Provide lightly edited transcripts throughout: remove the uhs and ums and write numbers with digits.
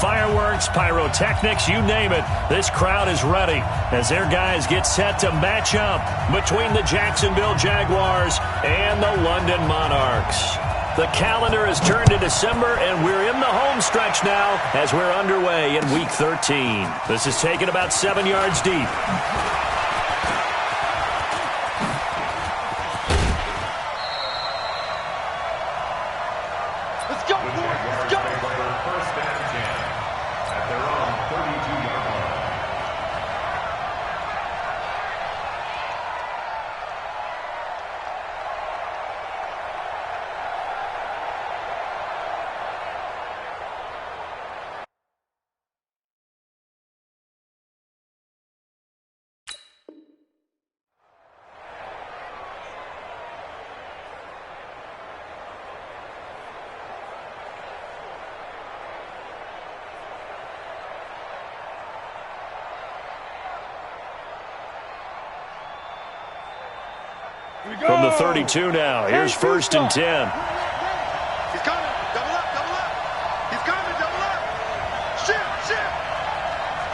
Fireworks, pyrotechnics, you name it. This crowd is ready as their guys get set to match up between the Jacksonville Jaguars and the London Monarchs. The calendar has turned to December, and we're in the home stretch now as we're underway in Week 13. This is taken about 7 yards deep. From the 32 now, here's 1st and 10. He's coming, double up. He's coming, double up. Shift.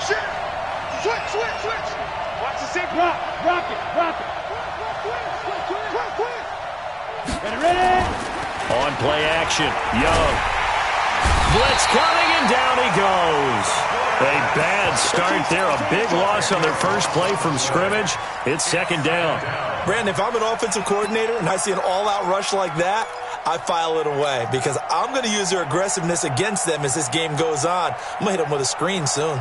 Switch. Watch the safety. Rock it. Ready. On play action, Young. Blitz coming, and down he goes. A bad start there, a big loss on their first play from scrimmage. It's 2nd down. Brandon, if I'm an offensive coordinator and I see an all-out rush like that, I file it away because I'm going to use their aggressiveness against them as this game goes on. I'm going to hit them with a screen soon.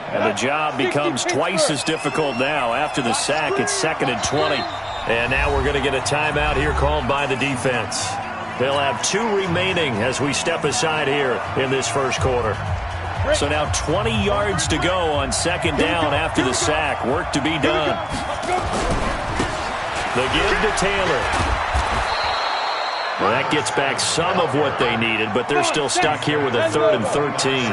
And the job becomes twice as difficult now. After the sack, it's 2nd and 20. And now we're going to get a timeout here called by the defense. They'll have 2 remaining as we step aside here in this first quarter. So now 20 yards to go on 2nd down after the sack. Work to be done. The give to Taylor. Well, that gets back some of what they needed, but they're still stuck here with a 3rd and 13.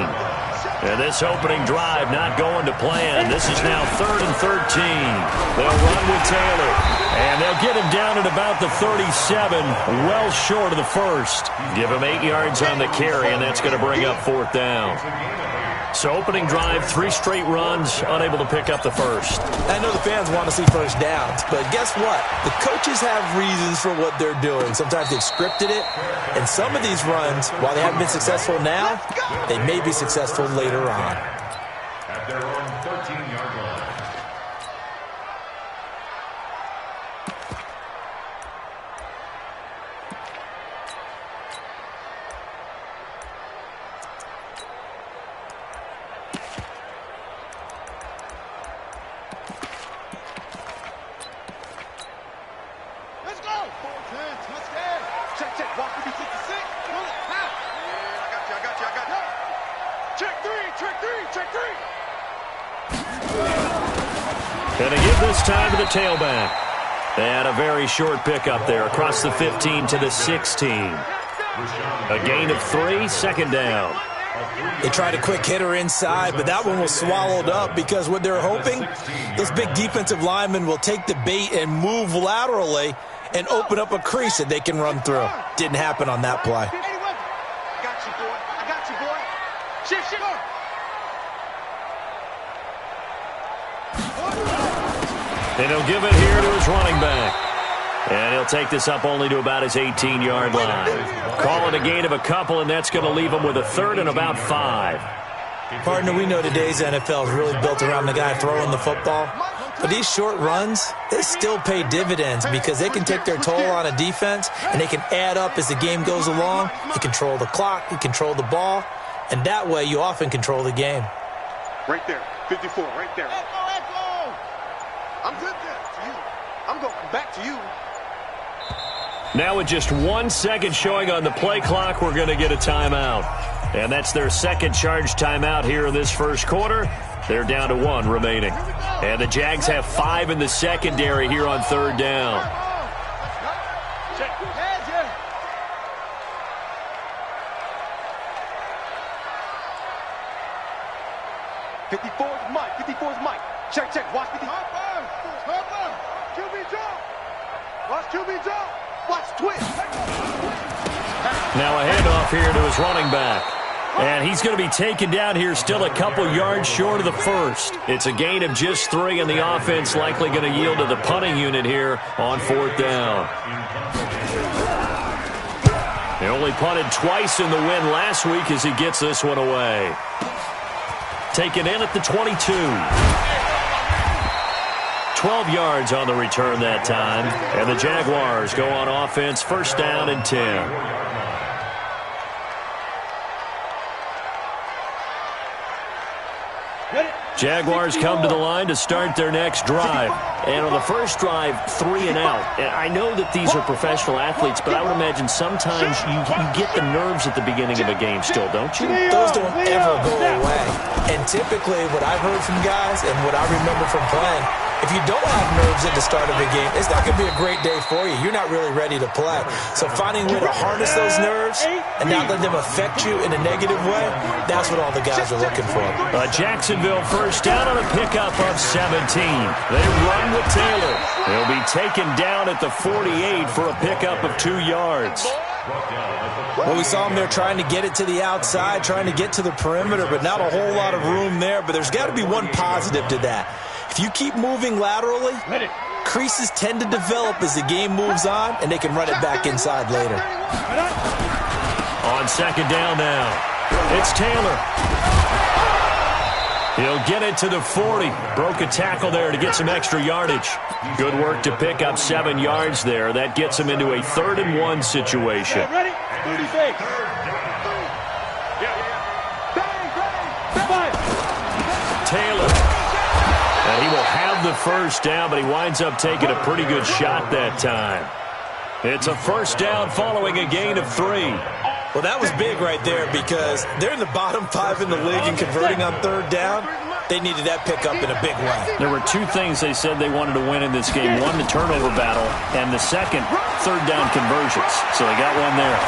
And this opening drive not going to plan. This is now 3rd and 13. They'll run with Taylor. And they'll get him down at about the 37, well short of the first. Give him 8 yards on the carry, and that's going to bring up 4th down. So opening drive, 3 straight runs, unable to pick up the first. I know the fans want to see first downs, but guess what? The coaches have reasons for what they're doing. Sometimes they've scripted it, and some of these runs, while they haven't been successful now, they may be successful later on. At their own 13-yard line. And they give this time to the tailback. They had a very short pickup there across the 15 to the 16. A gain of 3, 2nd down. They tried a quick hitter inside, but that one was swallowed up because what they're hoping, this big defensive lineman will take the bait and move laterally and open up a crease that they can run through. Didn't happen on that play. I got you, boy. Shift. And he'll give it here to his running back. And he'll take this up only to about his 18-yard line. Call it a gain of a couple, and that's going to leave him with a 3rd and about 5. Partner, we know today's NFL is really built around the guy throwing the football. But these short runs, they still pay dividends because they can take their toll on a defense, and they can add up as the game goes along. You control the clock, you control the ball, and that way you often control the game. Right there, 54, right there. I'm good there to you. I'm going back to you. Now with just 1 second showing on the play clock, we're going to get a timeout. And that's their second charge timeout here in this first quarter. They're down to 1 remaining. And the Jags have 5 in the secondary here on 3rd down. Check. 54's Mike. 54's Mike. Check. Watch 50. QB drop. Watch QB drop. Watch, twist. Now a handoff here to his running back. And he's going to be taken down here still a couple yards short of the first. It's a gain of just 3, and the offense likely going to yield to the punting unit here on 4th down. They only punted twice in the win last week as he gets this one away. Taken in at the 22. 12 yards on the return that time. And the Jaguars go on offense, 1st down and 10. Jaguars come to the line to start their next drive. And on the first drive, 3 and out. And I know that these are professional athletes, but I would imagine sometimes you get the nerves at the beginning of a game still, don't you? Those don't ever go away. And typically what I've heard from guys and what I remember from playing, if you don't have nerves at the start of a game, it's not going to be a great day for you. You're not really ready to play. So finding a way to harness those nerves and not let them affect you in a negative way, that's what all the guys are looking for. Jacksonville 1st down on a pickup of 17. They run with Taylor. He'll be taken down at the 48 for a pickup of 2 yards. Well, we saw him there trying to get it to the outside, trying to get to the perimeter, but not a whole lot of room there. But there's got to be one positive to that. If you keep moving laterally, creases tend to develop as the game moves on, and they can run it back inside later. On 2nd down now, it's Taylor. He'll get it to the 40. Broke a tackle there to get some extra yardage. Good work to pick up 7 yards there. That gets him into a 3rd and 1 situation. Ready? 30 fake. Taylor. And he will have the 1st down, but he winds up taking a pretty good shot that time. It's a 1st down following a gain of 3. Well, that was big right there because they're in the bottom 5 in the league and converting on 3rd down. They needed that pickup in a big way. There were 2 things they said they wanted to win in this game. One, the turnover battle, and the second, 3rd down conversions. So they got one there.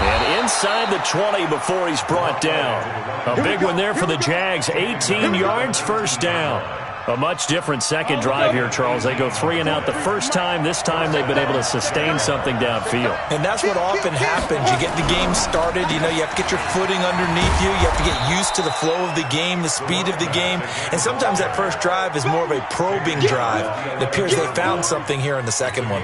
And inside the 20 before he's brought down. A big one there for the Jags. 18 yards, 1st down. A much different second drive here, Charles. They go 3 and out the first time. This time they've been able to sustain something downfield. And that's what often happens. You get the game started. You know, you have to get your footing underneath you. You have to get used to the flow of the game, the speed of the game. And sometimes that first drive is more of a probing drive. It appears they found something here in the second one.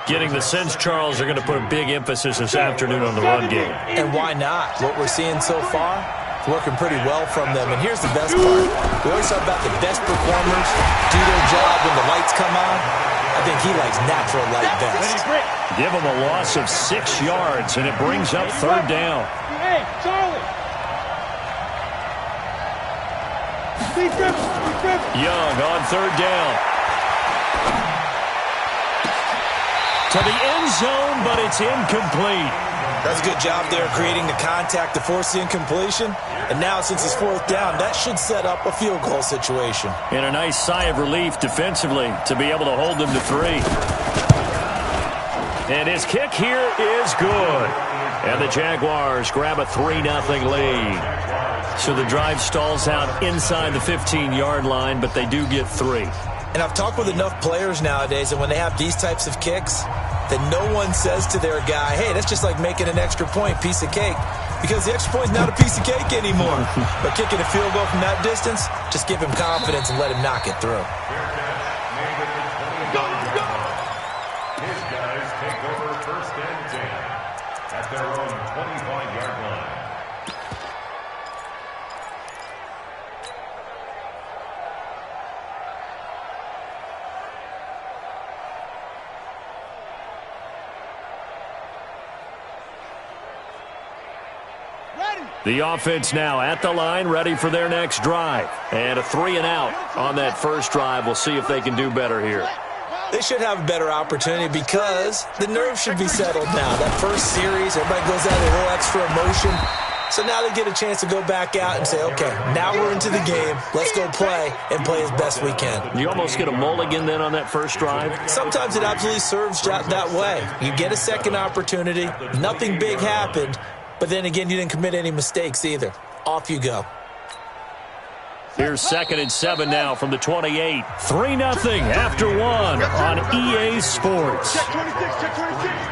Getting the sense, Charles, they're going to put a big emphasis this afternoon on the run game. And why not? What we're seeing so far, working pretty well from them. And here's the best part. We always talk about the best performers do their job when the lights come on. I think he likes natural light best. Give him a loss of 6 yards, and it brings up 3rd down. Hey, Charlie. Young on 3rd down. To the end zone, but it's incomplete. That's a good job there creating the contact to force the incompletion. And now, since it's 4th down, that should set up a field goal situation. And a nice sigh of relief defensively to be able to hold them to 3. And his kick here is good. And the Jaguars grab a 3-0 lead. So the drive stalls out inside the 15-yard line, but they do get 3. And I've talked with enough players nowadays, and when they have these types of kicks, that no one says to their guy, hey, that's just like making an extra point, piece of cake. Because the extra point's not a piece of cake anymore. But kicking a field goal from that distance, just give him confidence and let him knock it through. His guys take over 1st and 10 at their own 25-yard line. The offense now at the line, ready for their next drive. And a 3 and out on that first drive. We'll see if they can do better here. They should have a better opportunity because the nerves should be settled now. That first series, everybody goes out with a little extra emotion. So now they get a chance to go back out and say, okay, now we're into the game. Let's go play and play as best we can. You almost get a mulligan then on that first drive? Sometimes it absolutely serves that way. You get a second opportunity. Nothing big happened. But then again, you didn't commit any mistakes either. Off you go. Here's 2nd and 7 now from the 28. 3-0 after 1 on EA Sports. Check 26, check 26.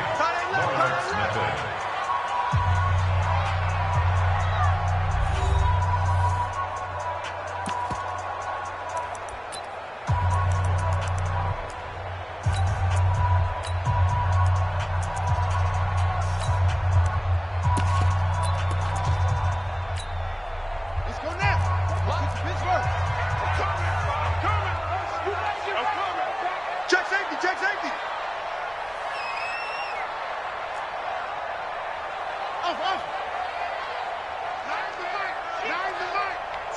Let's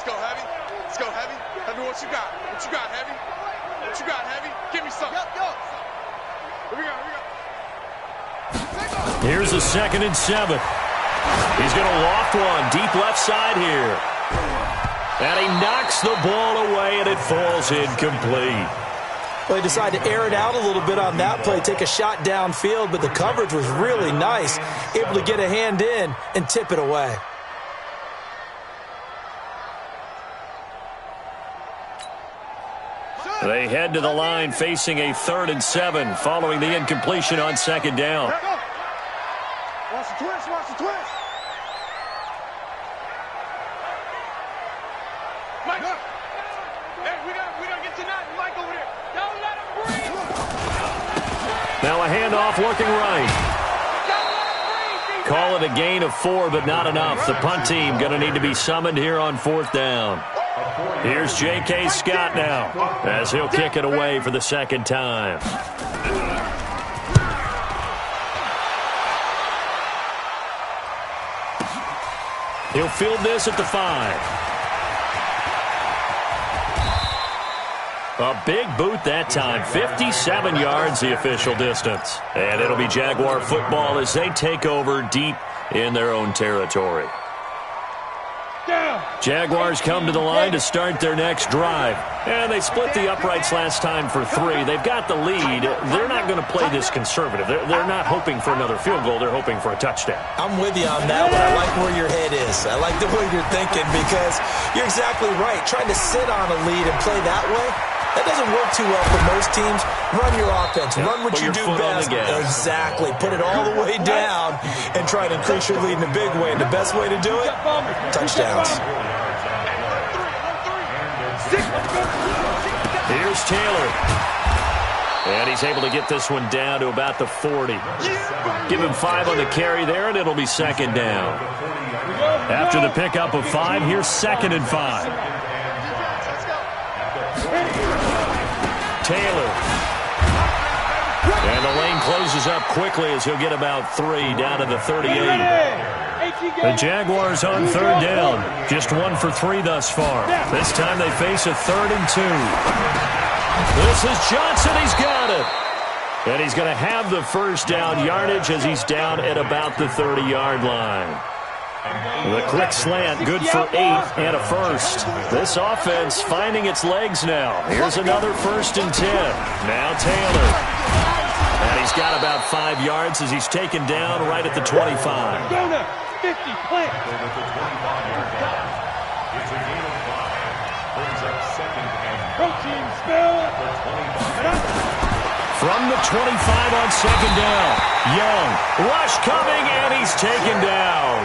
go, Heavy. Let's go, Heavy. Heavy, what you got? What you got, Heavy? What you got, Heavy? Give me some. Here we go. Here's a 2nd and 7. He's going to loft one deep left side here. And he knocks the ball away, and it falls incomplete. Well, he decided to air it out a little bit on that play, take a shot downfield, but the coverage was really nice, able to get a hand in and tip it away. They head to the line facing a 3rd and 7 following the incompletion on 2nd down. Watch the twist. Mike, hey, we gotta get to nothing. Mike over there. Don't let him breathe. Now a handoff looking right. Call it a gain of 4, but not enough. The punt team going to need to be summoned here on 4th down. Here's J.K. Scott now as he'll kick it away for the 2nd time. He'll field this at the 5. A big boot that time. 57 yards the official distance. And it'll be Jaguar football as they take over deep in their own territory. Jaguars come to the line to start their next drive. And they split the uprights last time for 3. They've got the lead. They're not going to play this conservative. They're not hoping for another field goal. They're hoping for a touchdown. I'm with you on that one. I like where your head is. I like the way you're thinking because you're exactly right. Trying to sit on a lead and play that way, that doesn't work too well for most teams. Run your offense. Run what you do best. Exactly. Put it all the way down and try to increase your lead in a big way. And the best way to do it, touchdowns. Here's Taylor. And he's able to get this one down to about the 40. Give him 5 on the carry there, and it'll be 2nd down. After the pickup of 5, here's 2nd and 5. Taylor. And the lane closes up quickly as he'll get about 3 down to the 38. The Jaguars on 3rd down. Just 1 for 3 thus far. This time they face a 3rd and 2. This is Johnson. He's got it. And he's going to have the 1st down yardage as he's down at about the 30-yard line. The quick slant, good for 8 and a 1st. This offense finding its legs now. Here's another 1st and 10. Now Taylor. And he's got about 5 yards as he's taken down right at the 25. 50, plant. It's a gain of 5. Brings up 2nd and Protein spill. From the 25 on 2nd down. Young. Rush coming, and he's taken down.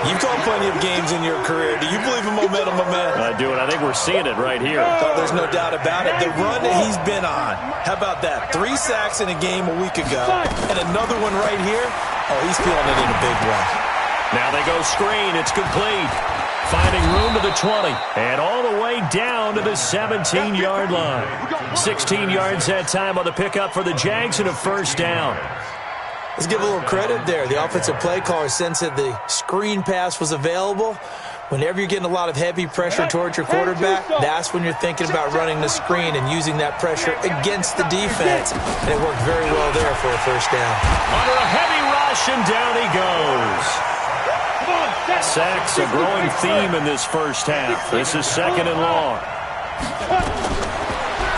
You've called plenty of games in your career. Do you believe in momentum, my man? I do, and I think we're seeing it right here. Oh, there's no doubt about it. The run that he's been on. How about that? 3 sacks in a game a week ago, and another one right here. Oh, he's feeling it in a big way. Now they go screen. It's complete. Finding room to the 20. And all the way down to the 17-yard line. 16 yards that time on the pickup for the Jags and a 1st down. Let's give a little credit there. The offensive play caller sensed that the screen pass was available. Whenever you're getting a lot of heavy pressure towards your quarterback, that's when you're thinking about running the screen and using that pressure against the defense. And it worked very well there for a 1st down. Under a heavy rush, and down he goes. Sacks, a growing theme in this 1st half. This is 2nd and long.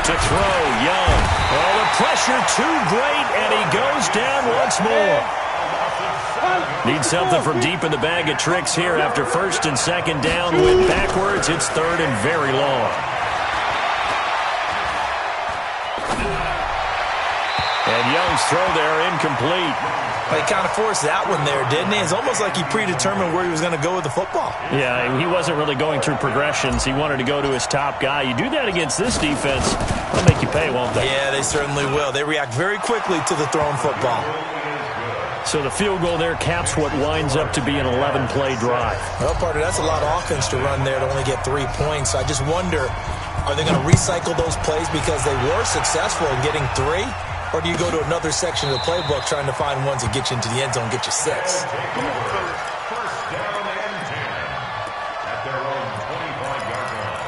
To throw, Young. Oh, the pressure too great, and he goes down once more. Need something from deep in the bag of tricks here after 1st and 2nd down. Went backwards. It's 3rd and very long. And Young's throw there incomplete. He kind of forced that one there, didn't he? It's almost like he predetermined where he was going to go with the football. Yeah, he wasn't really going through progressions. He wanted to go to his top guy. You do that against this defense, they'll make you pay, won't they? Yeah, they certainly will. They react very quickly to the thrown football. So the field goal there caps what winds up to be an 11-play drive. Well, partner, that's a lot of offense to run there to only get 3 points. I just wonder, are they going to recycle those plays because they were successful in getting 3? Or do you go to another section of the playbook trying to find ones that get you into the end zone, get you 6? First down and 10 at their own 25-yard line.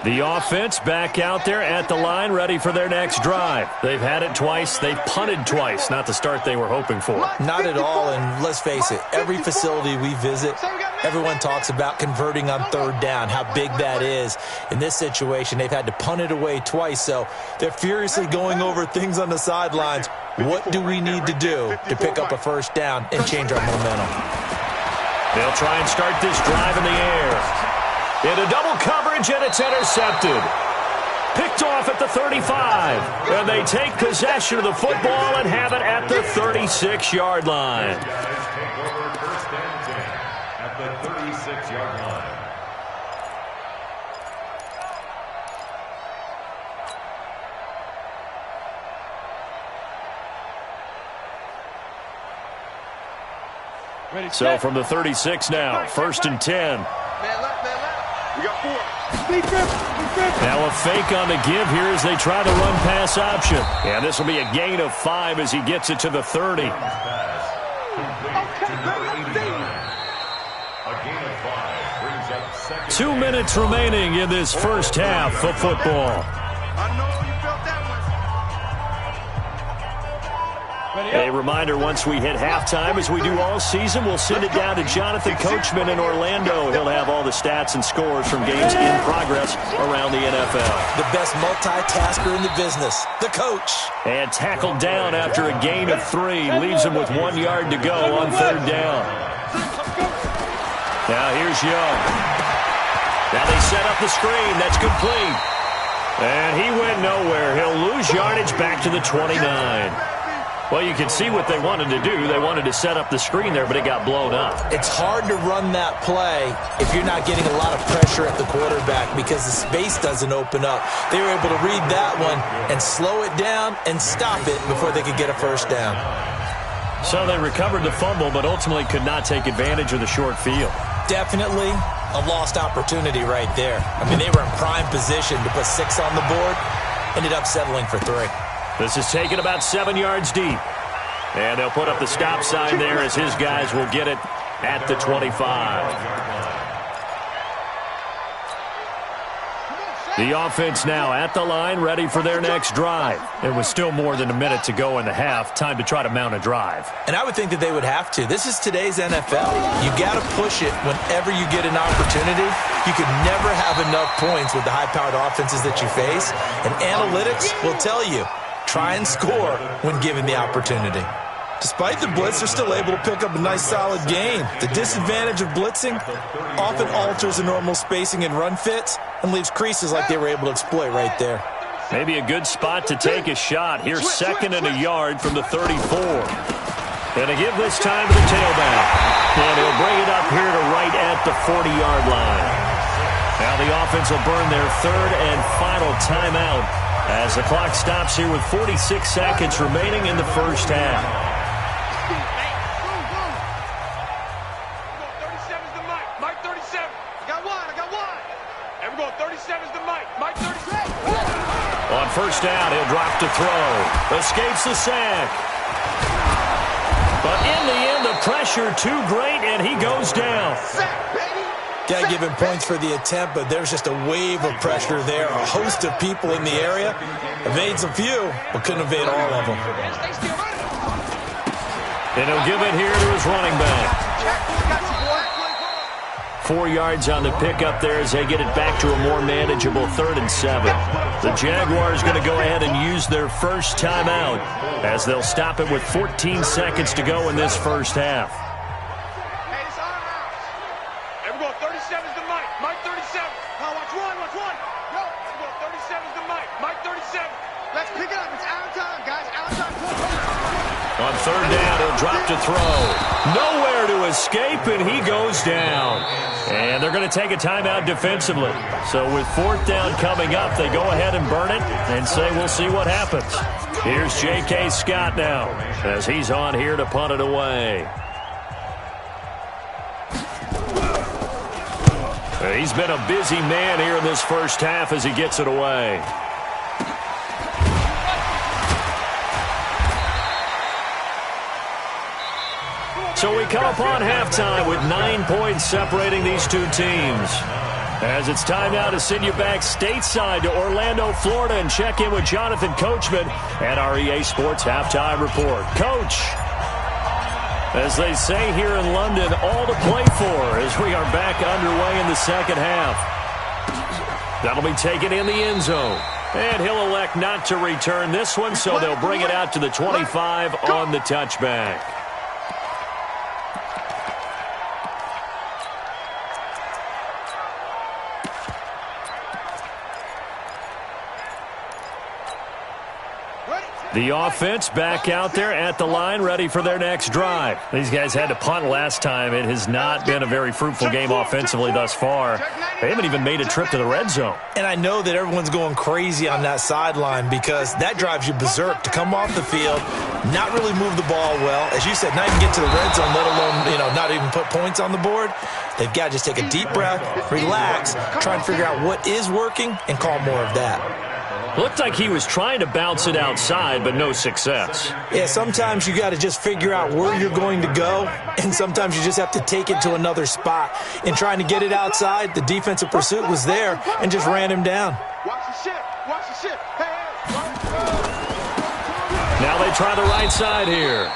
The offense back out there at the line, ready for their next drive. They've had it twice. They've punted twice. Not the start they were hoping for. Not at all, and let's face it, every facility we visit, everyone talks about converting on third down, how big that is. In this situation, they've had to punt it away twice, so they're furiously going over things on the sidelines. What do we need to do to pick up a first down and change our momentum? They'll try and start this drive in the air. Into double coverage, and it's intercepted. Picked off at the 35. And they take possession of the football and have it at the 36-yard line. Guys take over first and 10 at the 36-yard line. So from the 36 now, first and 10. We got 4. Now a fake on the give here as they try the run-pass option. And this will be a gain of 5 as he gets it to the 30. Pass complete to number 89. A gain of 5 brings up second. 2 minutes remaining in this first half of football. I know you felt that one. A reminder, once we hit halftime, as we do all season, we'll send it down to Jonathan Coachman in Orlando. He'll have all the stats and scores from games in progress around the NFL. The best multitasker in the business, the coach. And tackled down after a gain of 3. Leaves him with 1 yard to go on third down. Now here's Young. Now they set up the screen. That's complete. And he went nowhere. He'll lose yardage back to the 29. Well, you can see what they wanted to do. They wanted to set up the screen there, but it got blown up. It's hard to run that play if you're not getting a lot of pressure at the quarterback because the space doesn't open up. They were able to read that one and slow it down and stop it before they could get a first down. So they recovered the fumble, but ultimately could not take advantage of the short field. Definitely a lost opportunity right there. I mean, they were in prime position to put 6 on the board, ended up settling for 3. This is taken about 7 yards deep. And they'll put up the stop sign there as his guys will get it at the 25. The offense now at the line, ready for their next drive. It was still more than a minute to go in the half. Time to try to mount a drive. And I would think that they would have to. This is today's NFL. You got to push it whenever you get an opportunity. You could never have enough points with the high-powered offenses that you face. And analytics will tell you, try and score when given the opportunity. Despite the blitz, they're still able to pick up a nice solid gain. The disadvantage of blitzing often alters the normal spacing and run fits and leaves creases like they were able to exploit right there. Maybe a good spot to take a shot. Here's 2nd and a yard from the 34. And a give this time to the tailback. And he'll bring it up here to right at the 40-yard line. Now the offense will burn their 3rd and final timeout as the clock stops here with 46 seconds remaining in the first half. 37's the Mike. Mike 37. I got one. And we're going 37's the Mike. Mike 37. On first down, he'll drop to throw. Escapes the sack. But in the end, the pressure too great, and he goes down. Sack, baby. Got to give him points for the attempt, but there's just a wave of pressure there. A host of people in the area. Evades a few, but couldn't evade all of them. And he'll give it here to his running back. 4 yards on the pickup there as they get it back to a more manageable 3rd and 7. The Jaguars going to go ahead and use their first timeout as they'll stop it with 14 seconds to go in this first half. Hey, it's our house. And we're going 37's the Mike. Mike 37. Now watch one. Yo, we're going 37's the Mike. Mike 37. Let's pick it up. It's out of time, guys. Out of time. On third down, he'll drop to throw. Nowhere to escape, and he goes down. And they're going to take a timeout defensively. So with 4th down coming up, they go ahead and burn it and say we'll see what happens. Here's J.K. Scott now as he's on here to punt it away. He's been a busy man here in this first half as he gets it away. So we come upon halftime with 9 points separating these two teams. As it's time now to send you back stateside to Orlando, Florida, and check in with Jonathan Coachman at our EA Sports Halftime Report. Coach, as they say here in London, all to play for as we are back underway in the second half. That'll be taken in the end zone. And he'll elect not to return this one, so they'll bring it out to the 25 on the touchback. The offense back out there at the line, ready for their next drive. These guys had to punt last time. It has not been a very fruitful game offensively thus far. They haven't even made a trip to the red zone. And I know that everyone's going crazy on that sideline because that drives you berserk to come off the field, not really move the ball well. As you said, not even get to the red zone, let alone, not even put points on the board. They've got to just take a deep breath, relax, try and figure out what is working, and call more of that. Looked like he was trying to bounce it outside, but no success. Yeah, sometimes you got to just figure out where you're going to go, and sometimes you just have to take it to another spot. In trying to get it outside, the defensive pursuit was there and just ran him down. Watch the shit. Watch the shit. Hey. Now they try the right side here.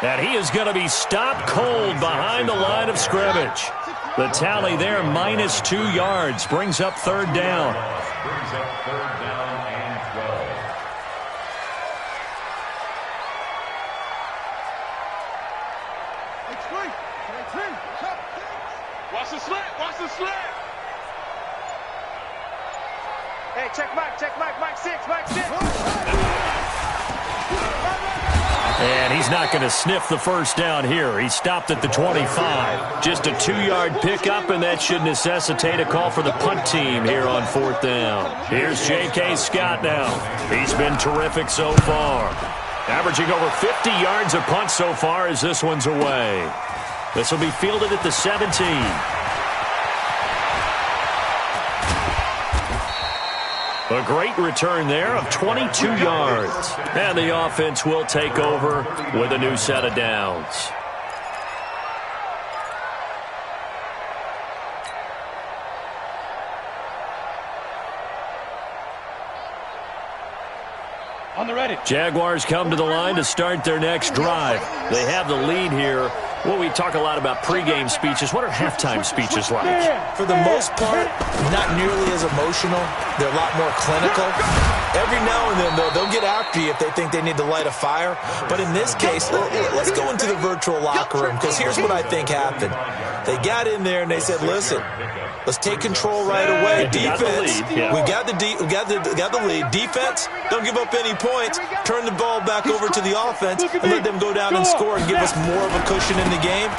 And he is going to be stopped cold behind the line of scrimmage. The tally there, -2 yards, brings up third down. Brings up third down and 12. Watch the slant. Watch the slant. Hey, check Mike. Mike 6. Mike 6. And he's not going to sniff the first down here. He stopped at the 25. Just a 2-yard pickup, and that should necessitate a call for the punt team here on fourth down. Here's J.K. Scott now. He's been terrific so far. Averaging over 50 yards a punt so far as this one's away. This will be fielded at the 17. A great return there of 22 yards. And the offense will take over with a new set of downs. On the ready. Jaguars come to the line to start their next drive. They have the lead here. Well, we talk a lot about pregame speeches. What are halftime speeches like? For the most part, not nearly as emotional. They're a lot more clinical. Every now and then, though, they'll get after you if they think they need to light a fire. But in this case, let's go into the virtual locker room, because here's what I think happened. They got in there and they said, listen, let's take control right away. Defense, we got the lead. Defense, don't give up any points. Turn the ball back over to the offense and let them go down and score and give us more of a cushion in the game.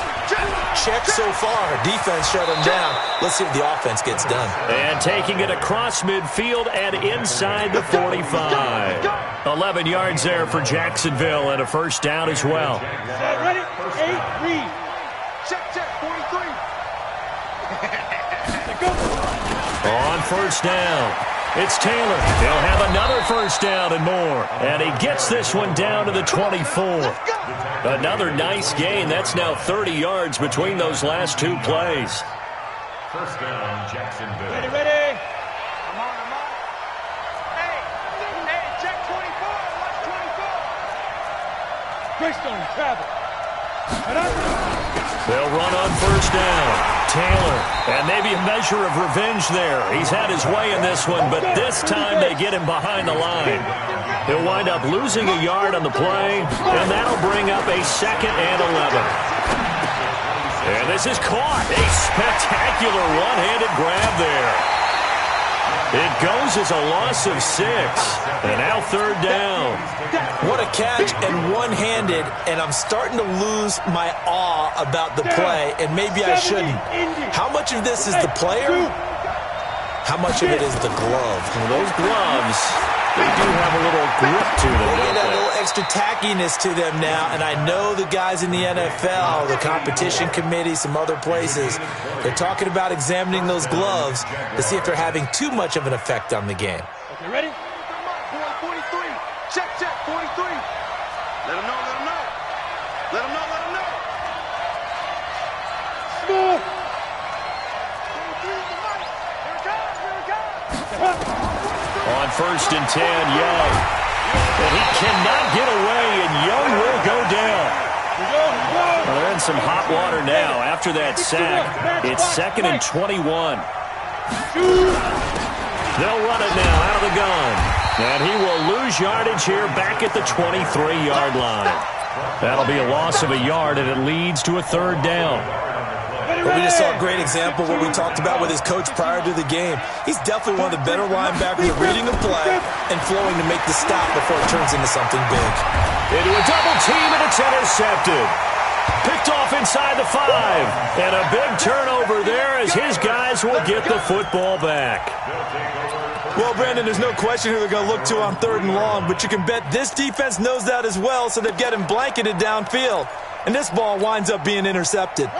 Check so far. Defense shut them down. Let's see if the offense gets done. And taking it across midfield and inside the 45. 11 yards there for Jacksonville and a first down as well. Ready? 8, read. Check, 43. On first down, it's Taylor. He'll have another first down and more. And he gets this one down to the 24. Another nice gain. That's now 30 yards between those last two plays. First down, Jacksonville. Ready. I'm on. Hey, check 24. Watch 24. Greystone, travel. They'll run on first down. Taylor, and maybe a measure of revenge there. He's had his way in this one, but this time they get him behind the line. He'll wind up losing a yard on the play, and that'll bring up a 2nd and 11. And this is caught. A spectacular one-handed grab there. It goes as a loss of 6, and now third down. What a catch, and one-handed, and I'm starting to lose my awe about the play, and maybe I shouldn't. How much of this is the player? How much of it is the glove? Well, those gloves They do have a little grip to them, They don't get a they? little extra tackiness to them now, and I know the guys in the NFL, the competition committee, some other places, they're talking about examining those gloves to see if they're having too much of an effect on the game. Okay, ready? 43. Check, 43. Let him know, let him know. Let him know, let him know. Smooth. 43 is the mic. Here it comes, here it comes. On 1st and 10, Young. And he cannot get away, and Young will go down. Well, they're in some hot water now. After that sack, it's 2nd and 21. They'll run it now out of the gun. And he will lose yardage here back at the 23-yard line. That'll be a loss of a yard, and it leads to a 3rd down. Well, we just saw a great example of what we talked about with his coach prior to the game. He's definitely one of the better linebackers at reading the play and flowing to make the stop before it turns into something big. Into a double team, and it's intercepted. Picked off inside the 5. And a big turnover there as his guys will get the football back. Well, Brandon, there's no question who they're going to look to on 3rd and long, but you can bet this defense knows that as well, so they've got him blanketed downfield. And this ball winds up being intercepted.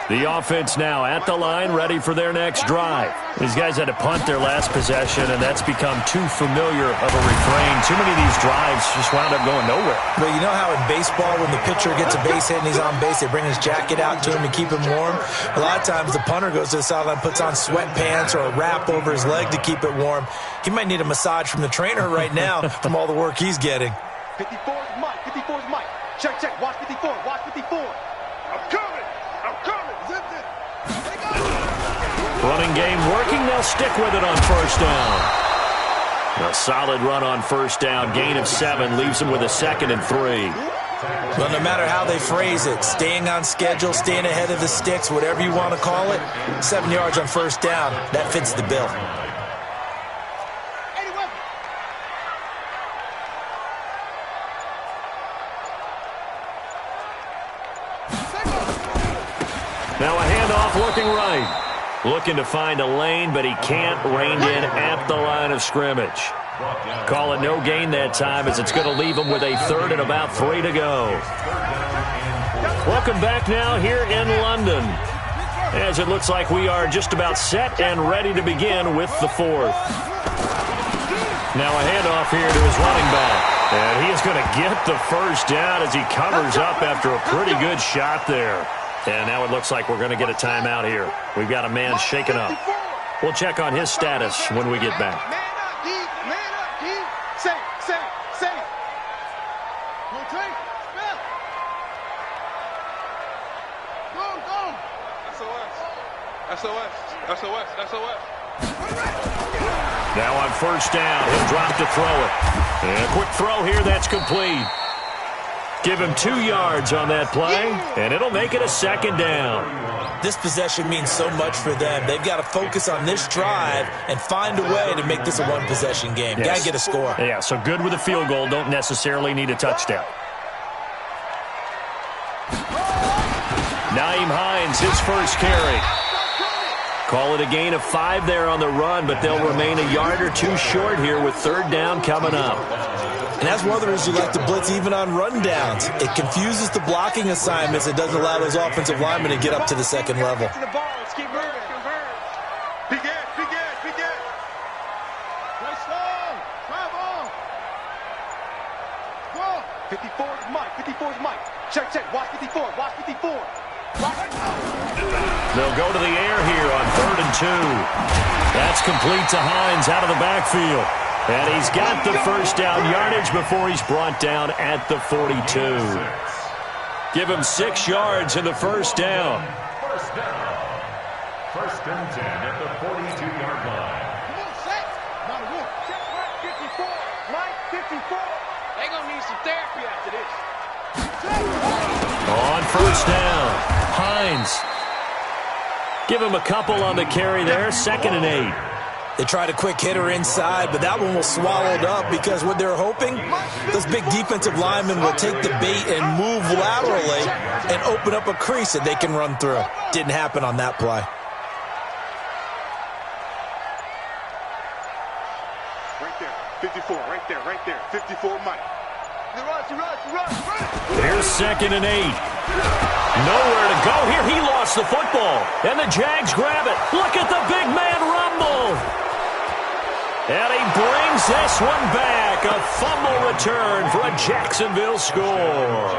The offense now at the line, ready for their next drive. These guys had to punt their last possession, and that's become too familiar of a refrain. Too many of these drives just wound up going nowhere. But you know how in baseball, when the pitcher gets a base hit and he's on base, they bring his jacket out to him to keep him warm? A lot of times the punter goes to the sideline, puts on sweatpants or a wrap over his leg to keep it warm. He might need a massage from the trainer right now from all the work he's getting. 54 is Mike. 54 is Mike. Check, check. Watch 54. Watch 54. I'm coming. I'm coming. Zip it. Running game working. They'll stick with it on 1st down. A solid run on 1st down. Gain of 7 leaves them with a 2nd and 3. Well, no matter how they phrase it, staying on schedule, staying ahead of the sticks, whatever you want to call it, 7 yards on 1st down, that fits the bill. Now a handoff looking right. Looking to find a lane, but he can't rein in at the line of scrimmage. Call it no gain that time, as it's going to leave him with a 3rd and about 3 to go. Welcome back now here in London, as it looks like we are just about set and ready to begin with the 4th. Now a handoff here to his running back. And he is going to get the 1st down as he covers up after a pretty good shot there. And now it looks like we're going to get a timeout here. We've got a man shaken up. We'll check on his status when we get back. Man up, D. Man up, D. Say. Go, Trey. Spell. Go. SOS. Now on 1st down, he'll drop to throw it. And a quick throw here, that's complete. Give him 2 yards on that play, and it'll make it a 2nd down. This possession means so much for them. They've got to focus on this drive and find a way to make this a one-possession game. Yes. Got to get a score. Yeah, so good with a field goal. Don't necessarily need a touchdown. Nyheim Hines, his 1st carry. Call it a gain of 5 there on the run, but they'll remain a yard or 2 short here with 3rd down coming up. And that's one of the reasons you like to blitz even on rundowns. It confuses the blocking assignments. It doesn't allow those offensive linemen to get up to the 2nd level. To the ball. Let's keep moving. Be good. Play slow. Drive on. Go. 54 is Mike. Check. Watch 54. They'll go to the air here on 3rd and 2. That's complete to Hines out of the backfield. And he's got the 1st down yardage before he's brought down at the 42. Give him 6 yards in the 1st down. 1st and 10 at the 42-yard line. Come on, set. Not a wolf. Check right. 54. Mike, 54. They gonna need some therapy after this. On 1st down, Hines. Give him a couple on the carry there, 2nd and 8. They tried a quick hitter inside, but that one was swallowed up because what they're hoping, those big defensive linemen will take the bait and move laterally and open up a crease that they can run through. Didn't happen on that play. Right there. 54. Right there. Right there. 54 Mike. Here's 2nd and 8. Nowhere to go here. He lost the football. And the Jags grab it. Look at the big man rumble. And he brings this one back. A fumble return for a Jacksonville score.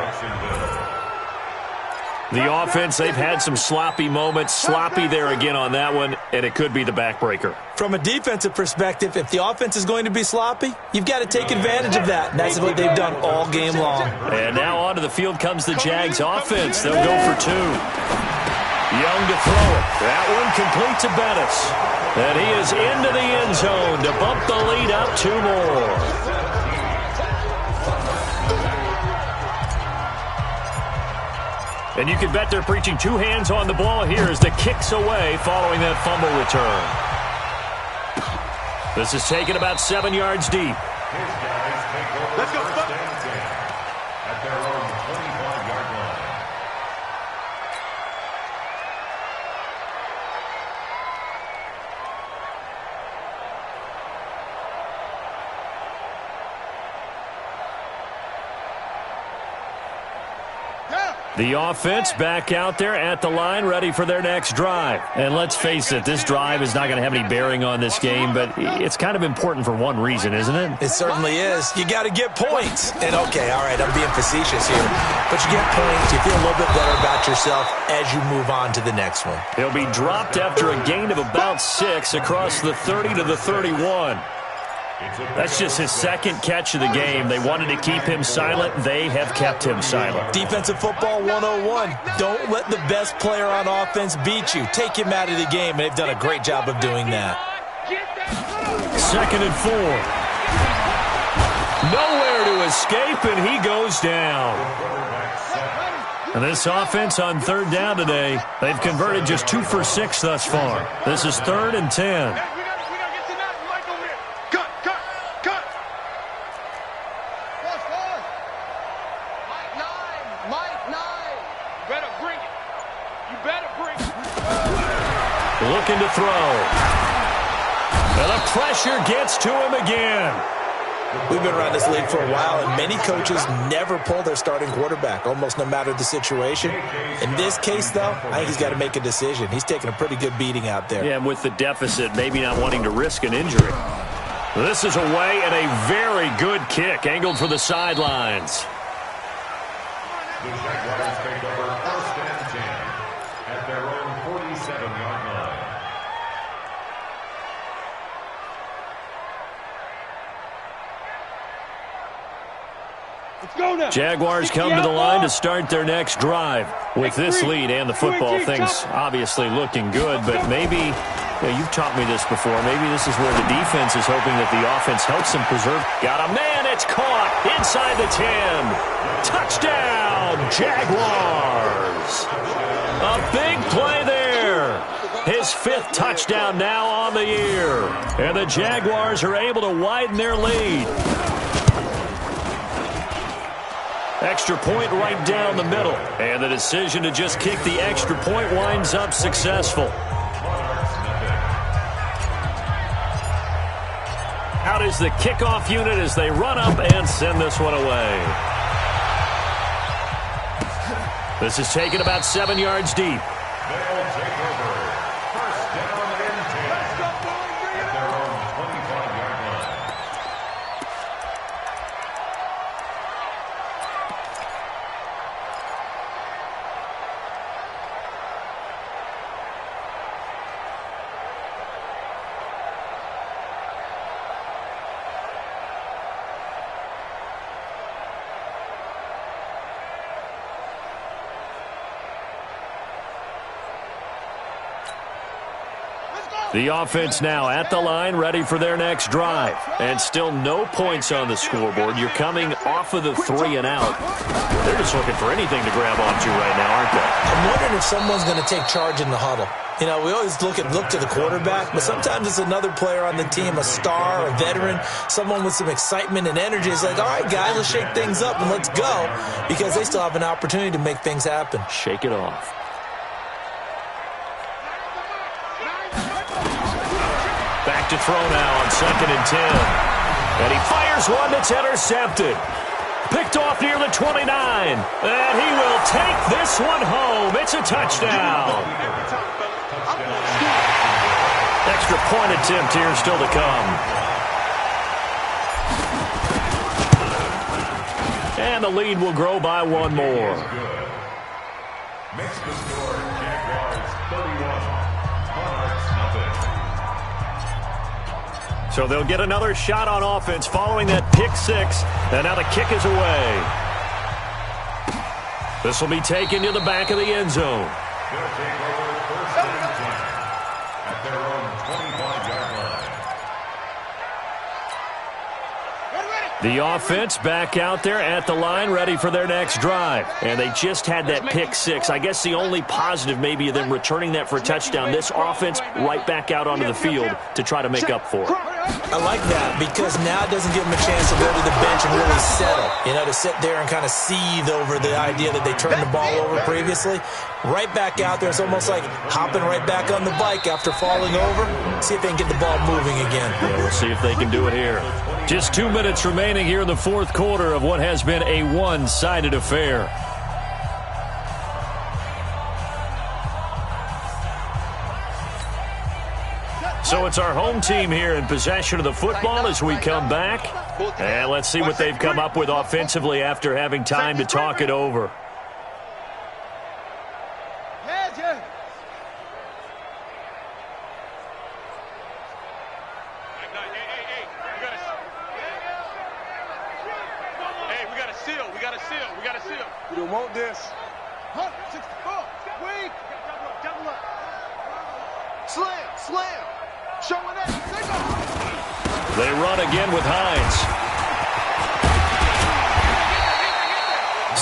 The offense, they've had some sloppy moments. Sloppy there again on that one, and it could be the backbreaker. From a defensive perspective, if the offense is going to be sloppy, you've got to take advantage of that. And that's what they've done all game long. And now onto the field comes the Jags offense. They'll go for 2. Young to throw it. That one complete to Bettis. And he is into the end zone to bump the lead up 2 more. And you can bet they're preaching 2 hands on the ball here as the kick's away following that fumble return. This is taken about 7 yards deep. His guys take over Let's go, first and 10 at their own 25-yard line. The offense back out there at the line, ready for their next drive. And let's face it, this drive is not going to have any bearing on this game, but it's kind of important for one reason, isn't it? It certainly is. You got to get points. And, okay, all right, I'm being facetious here. But you get points, you feel a little bit better about yourself as you move on to the next one. He'll be dropped after a gain of about 6 across the 30 to the 31. That's just his 2nd catch of the game. They wanted to keep him silent. They have kept him silent. Defensive football 101. Don't let the best player on offense beat you. Take him out of the game, and they've done a great job of doing that. 2nd and 4. Nowhere to escape, and he goes down. And this offense on 3rd down today, they've converted just 2 for 6 thus far. This is 3rd and 10. Looking to throw. And the pressure gets to him again. We've been around this league for a while, and many coaches never pull their starting quarterback, almost no matter the situation. In this case, though, I think he's got to make a decision. He's taking a pretty good beating out there. Yeah, and with the deficit, maybe not wanting to risk an injury. This is away, and a very good kick, angled for the sidelines. The Jaguars take over first and 10 at their own 47-yard line. Jaguars come to the line to start their next drive. With this lead and the football, things obviously looking good, but maybe, you've taught me this before, maybe this is where the defense is hoping that the offense helps them preserve. Got a man, it's caught inside the 10. Touchdown, Jaguars. A big play there. His 5th touchdown now on the year. And the Jaguars are able to widen their lead. Extra point right down the middle. And the decision to just kick the extra point winds up successful. Out is the kickoff unit as they run up and send this one away. This is taken about 7 yards deep. They'll take over first down and 10 at their own 25-yard line. The offense now at the line, ready for their next drive. And still no points on the scoreboard. You're coming off of the 3 and out. They're just looking for anything to grab onto right now, aren't they? I'm wondering if someone's going to take charge in the huddle. You know, we always look to the quarterback, but sometimes it's another player on the team, a star, a veteran, someone with some excitement and energy. It's like, all right, guys, let's shake things up and let's go, because they still have an opportunity to make things happen. Shake it off. Back back to throw now on 2nd and 10. And he fires one that's intercepted. Picked off near the 29. And he will take this one home. It's a touchdown. Extra point attempt here still to come. And the lead will grow by one more. Makes the score Jaguars 31, Monarchs nothing. So they'll get another shot on offense following that pick six. And now the kick is away. This will be taken to the back of the end zone. They'll take over 1st and 10 at their own 25-yard line. The offense back out there at the line, ready for their next drive. And they just had that pick six. I guess the only positive maybe of them returning that for a touchdown. This offense right back out onto the field to try to make up for it. I like that because now it doesn't give them a chance to go to the bench and really settle. You know, to sit there and kind of seethe over the idea that they turned the ball over previously. Right back out there. It's almost like hopping right back on the bike after falling over. See if they can get the ball moving again. Yeah, we'll see if they can do it here. Just 2 minutes remaining here in the fourth quarter of what has been a one-sided affair. So it's our home team here in possession of the football as we come back. And let's see what they've come up with offensively after having time to talk it over. We don't want this. 64. Weak. Double up. Slam. Showing it. They run again with Hines.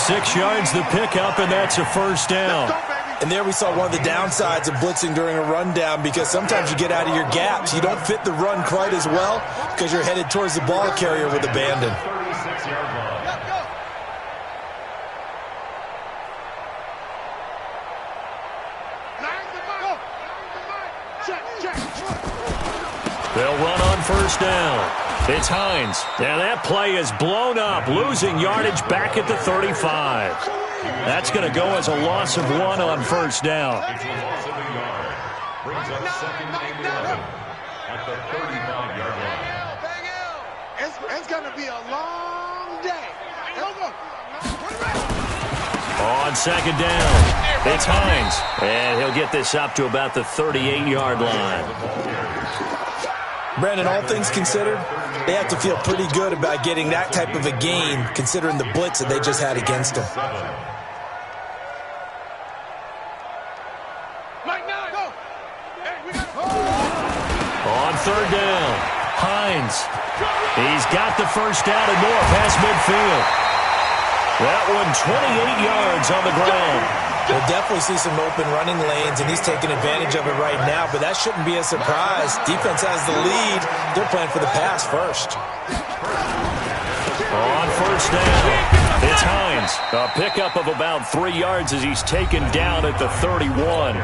6 yards the pickup, and that's a first down. And there we saw one of the downsides of blitzing during a rundown because sometimes you get out of your gaps. You don't fit the run quite as well because you're headed towards the ball carrier with abandon. 36-yard line. They'll run on first down. It's Hines. And that play is blown up, losing yardage back at the 35. That's going to go as a loss of 1 on first down. It's a loss of a yard. Brings up 2nd and 11 at the 35-yard line. It's going to be a long day. On second down, it's Hines. And he'll get this up to about the 38-yard line. Brandon, all things considered, they have to feel pretty good about getting that type of a gain considering the blitz that they just had against them. On third down, Hines. He's got the first down and more past midfield. That one 28 yards on the ground. We'll definitely see some open running lanes, and he's taking advantage of it right now, but that shouldn't be a surprise. Defense has the lead. They're playing for the pass first. On first down, it's Hines. A pickup of about 3 yards as he's taken down at the 31.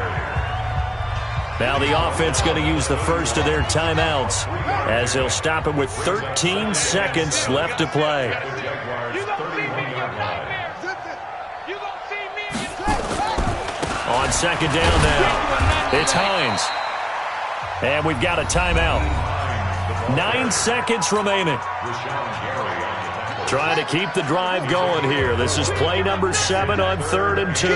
Now the offense going to use the first of their timeouts as they'll stop it with 13 seconds left to play. On second down now, it's Hines. And we've got a timeout. 9 seconds remaining. Trying to keep the drive going here. This is play number 7 on 3rd and 2.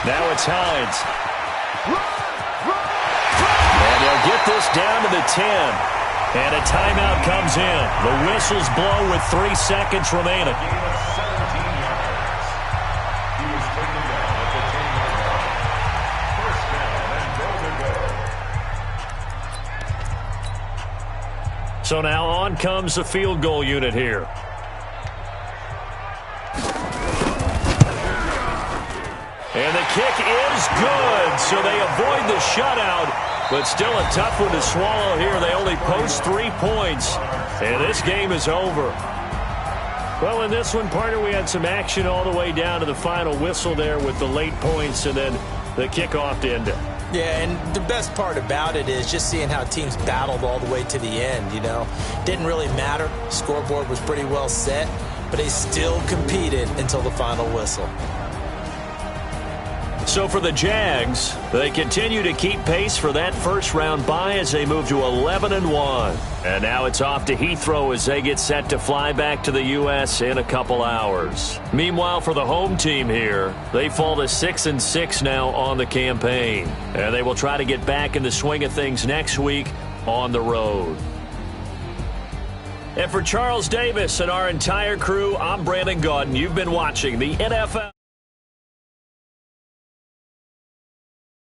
Now it's Hines. And they'll get this down to the 10. And a timeout comes in. The whistles blow with 3 seconds remaining. So now on comes the field goal unit here. And the kick is good, so they avoid the shutout. But still a tough one to swallow here. They only post 3 points, and this game is over. Well, in this one, partner, we had some action all the way down to the final whistle there with the late points and then the kickoff to end it. Yeah, and the best part about it is just seeing how teams battled all the way to the end, you know. Didn't really matter. Scoreboard was pretty well set, but they still competed until the final whistle. So for the Jags, they continue to keep pace for that first-round bye as they move to 11-1. And now it's off to Heathrow as they get set to fly back to the U.S. in a couple hours. Meanwhile, for the home team here, they fall to 6-6 now on the campaign. And they will try to get back in the swing of things next week on the road. And for Charles Davis and our entire crew, I'm Brandon Gaudin. You've been watching the NFL.